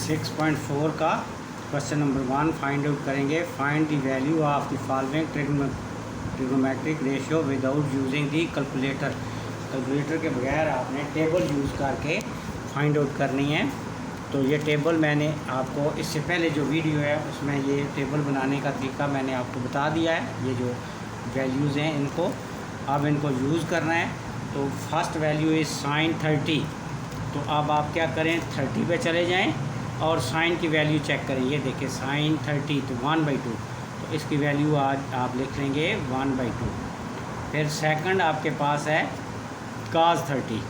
6.4 का question number 1 find out करेंगे। Find the value of the following trigonometric ratio without using the calculator. Calculator के बगैर आपने table use करके find out करनी है। तो ये टेबल मैंने आपको इससे पहले जो वीडियो है उसमें ये टेबल बनाने का तरीका मैंने आपको बता दिया है। ये जो वैल्यूज़ हैं इनको अब इनको यूज़ करना है। तो फर्स्ट वैल्यू इज़ साइन 30। तो अब आप क्या करें, 30 पे चले जाएं और साइन की वैल्यू चेक करें। ये देखिए साइन 30 तो 1/2, तो इसकी वैल्यू आज आप लिख लेंगे 1/2। फिर सेकंड आपके पास है काज 30।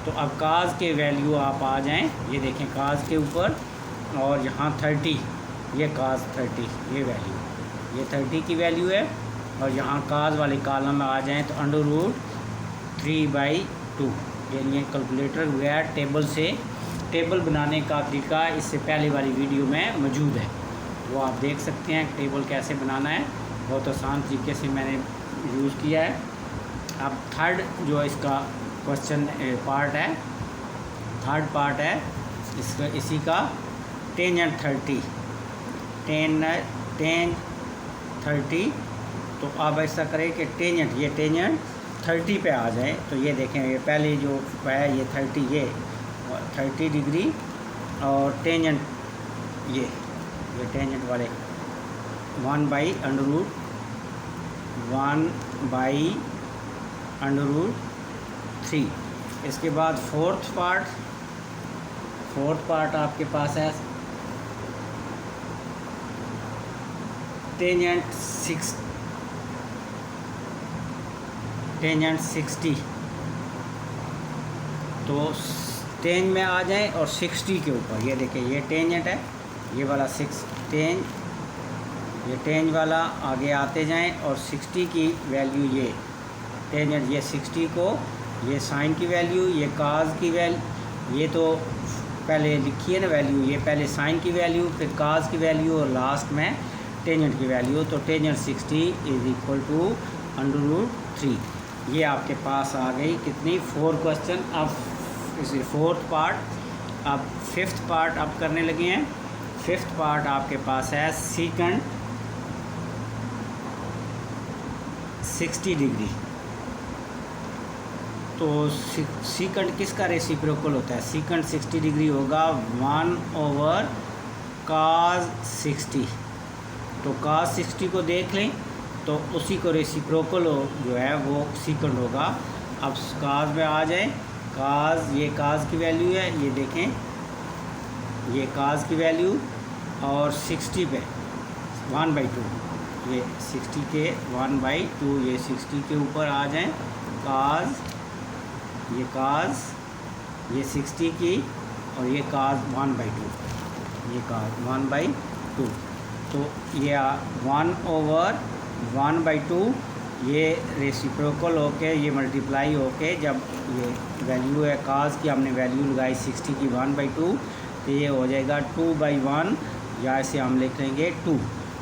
तो अब काज के वैल्यू आप आ जाएं, ये देखें काज के ऊपर और यहाँ 30, ये काज 30 ये वैल्यू, ये 30 की वैल्यू है। और यहाँ काज वाले कॉलम में आ जाएं तो √3/2। ये कैलकुलेटर वगैरह टेबल से टेबल बनाने का तरीका इससे पहले वाली वीडियो में मौजूद है, वो आप देख सकते हैं टेबल कैसे बनाना है। बहुत आसान तरीके से मैंने यूज़ किया है। अब थर्ड जो इसका क्वेश्चन पार्ट है, थर्ड पार्ट है इसका, इसी का टेंजेंट 30 तो अब ऐसा करें कि टेंजेंट, ये टेंजेंट 30 पे आ जाए। तो ये देखें ये पहले जो है ये 30, ये 30 डिग्री और टेंजेंट ये टेंजेंट वाले 1/√3। इसके बाद फोर्थ पार्ट आपके पास है टेंजेंट 60। तो टेंज में आ जाए और 60 के ऊपर, ये देखिए ये टेंजेंट है, ये वाला ये टेंज वाला आगे आते जाएं और 60 की वैल्यू, ये टेंजेंट ये 60 को, ये साइन की वैल्यू, ये काज की वैल्यू, ये तो पहले लिखिए ना वैल्यू, ये पहले साइन की वैल्यू फिर काज की वैल्यू और लास्ट में टेंजेंट की वैल्यू। तो टेंजेंट 60 = √3। ये आपके पास आ गई कितनी, 4 क्वेश्चन। अब इसी फोर्थ पार्ट, अब फिफ्थ पार्ट आप करने लगे हैं। फिफ्थ पार्ट आपके पास है सीकेंड 60 डिग्री। तो सीकेंड किसका रेसिप्रोकल होता है? सीकेंड 60 डिग्री होगा 1/cos 60। तो cos 60 को देख लें तो उसी को रेसिप्रोकल जो है वो सीकेंड होगा। अब काज में आ जाए, काज, ये काज की वैल्यू है, ये देखें ये काज की वैल्यू और 60 पे 1/2, ये 60 के 1/2, ये 60 के ऊपर आ जाएं काज, ये काज, ये 60 की और ये काज 1/2, ये काज 1/2। तो ये 1/1/2 ये रेसिप्रोकल होके ये मल्टीप्लाई होके, जब ये वैल्यू है काज की हमने वैल्यू लगाई 60 की 1/2, तो ये हो जाएगा 2/1, या इसे हम लिख लेंगे 2।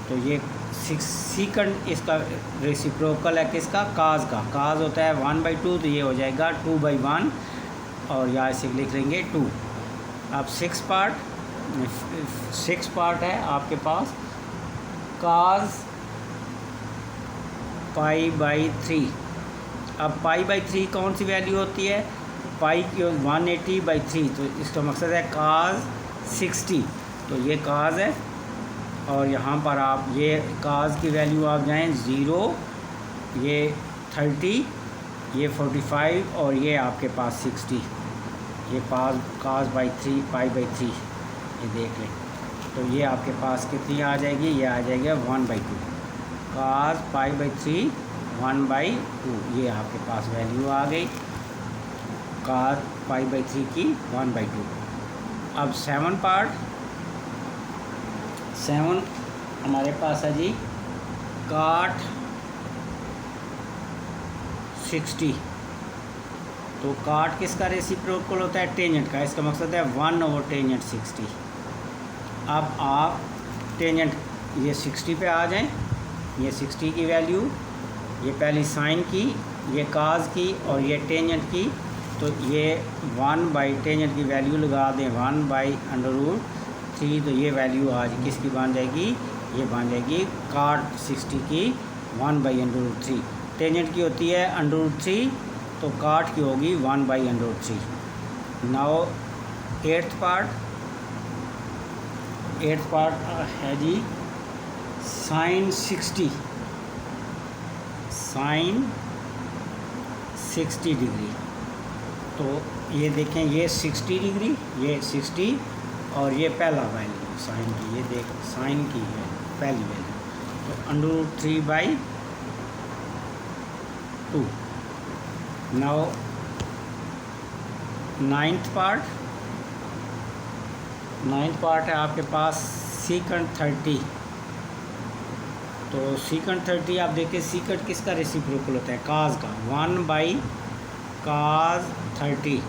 तो ये सीकेंड इसका रेसिप्रोकल है किसका? काज का। काज होता है 1/2, तो ये हो जाएगा 2/1 और या इसे लिख लेंगे 2। अब सिक्स पार्ट है आपके पास काज π/3। अब π/3 कौन सी वैल्यू होती है? पाई की 180/3। तो इसका मकसद है काज 60। तो ये काज है और यहाँ पर आप ये काज की वैल्यू आप जाएं 0, ये 30, ये 45 और ये आपके पास 60, ये काज π/3 ये देख लें। तो ये आपके पास कितनी आ जाएगी? ये आ जाएगा 1/2। काज π/3 1/2, ये आपके पास वैल्यू आ गई काज π/3 की 1/2। अब 7 हमारे पास है जी काट 60। तो काट किसका रेसिप्रोकल होता है? टेंजेंट का। इसका मकसद है 1/टेंजेंट 60। अब आप टेंजेंट ये 60 पे आ जाएं, ये 60 की वैल्यू, ये पहली साइन की, ये काज की और ये टेंजेंट की। तो ये 1/टेंजेंट की वैल्यू लगा दें 1/√3 3, तो ये वैल्यू आज किसकी बन जाएगी, ये बन जाएगी cot 60 की 1/√3। टेंजेंट की होती है √3, तो cot की होगी 1/√3। नाउ एट्थ पार्ट है जी sin 60 डिग्री। तो ये देखें, ये 60 डिग्री, ये 60 और ये पहला वैल्यू साइन की, ये देख साइन की है पहली वैल्यू, तो √3/2। नाउ नाइन्थ पार्ट है आपके पास secant 30। तो secant 30 आप देखिए, secant किसका रेसिप्रोकल होता है, cos का, 1/cos 30।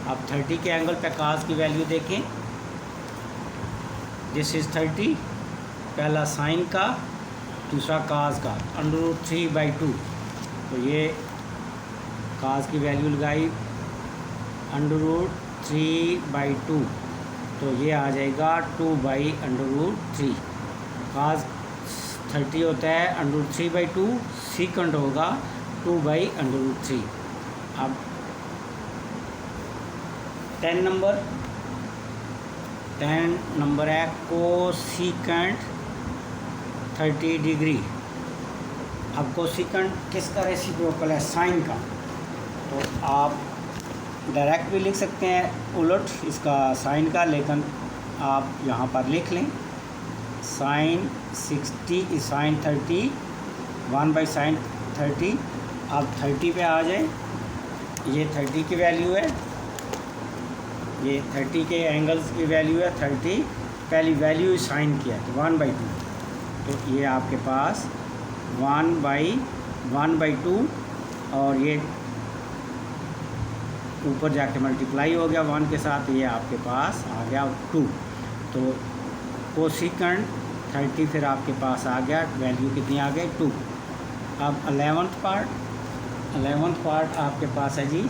अब 30 के एंगल पे cos की वैल्यू देखें, दिस इज़ 30, पहला साइन का, दूसरा cos का, √3/2। तो ये cos की वैल्यू लगाई √3/2, तो ये आ जाएगा 2/√3। cos 30 होता है √3/2, secant होगा 2/√3। अब 10 नंबर है cosecant 30 डिग्री। अब cosecant किसका रेसिप्रोकल है, साइन का। तो आप डायरेक्ट भी लिख सकते हैं उलट इसका साइन का, लेकिन आप यहाँ पर लिख लें sin 30 1/sin 30। अब 30 पे आ जाए, ये 30 की वैल्यू है, ये 30 के एंगल्स की वैल्यू है 30, पहली वैल्यू साइन किया तो 1/2, तो ये आपके पास 1/2 और ये ऊपर जाके मल्टीप्लाई हो गया 1 के साथ, ये आपके पास आ गया 2। तो cosecant 30 फिर आपके पास आ गया, वैल्यू कितनी आ गई 2। अब 11th पार्ट आपके पास है जी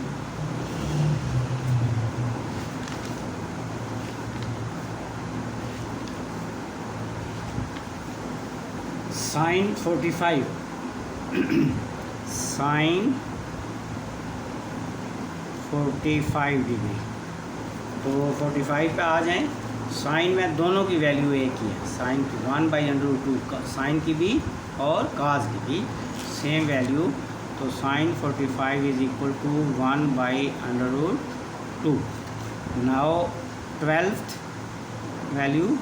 sin 45 sin 45 डिग्री। तो 45 पे आ जाएं, साइन में दोनों की वैल्यू एक ही है, साइन की 1/√2, साइन की भी और cos की भी सेम वैल्यू। तो sin 45 = 1/√2। Now 12th value,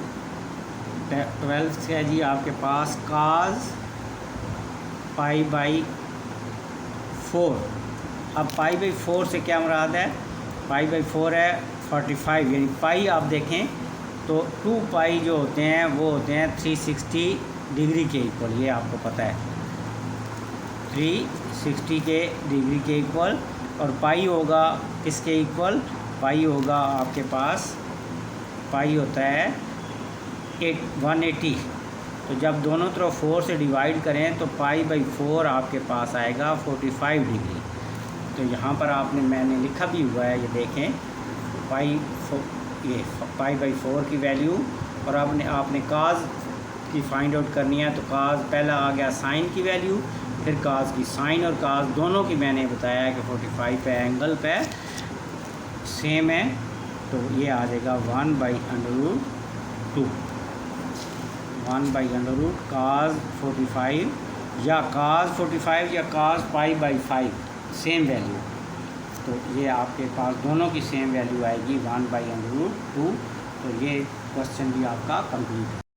12th है जी आपके पास cos π/4। अब π/4 से क्या मुराद है, π/4 है 45, यानी पाई आप देखें तो 2π जो होते हैं वो होते हैं 360 डिग्री के इक्वल, ये आपको पता है 360 के डिग्री के इक्वल। और पाई होगा किसके इक्वल, पाई होगा आपके पास, पाई होता है 180। तो जब दोनों तरफ 4 से डिवाइड करें तो π/4 आपके पास आएगा 45 डिग्री। तो यहाँ पर आपने, मैंने लिखा भी हुआ है, ये देखें π/4 की वैल्यू। और आपने cos की फाइंड आउट करनी है, तो cos पहला आ गया साइन की वैल्यू, फिर cos की, साइन और cos दोनों की मैंने बताया है कि 45 पे एंगल पे सेम है, तो ये आ जाएगा 1/√2, 1/√cos 45 या cos 45 या cos π/5 सेम वैल्यू। तो ये आपके पास दोनों की सेम वैल्यू आएगी 1/√2। तो ये क्वेश्चन भी आपका कंप्लीट है।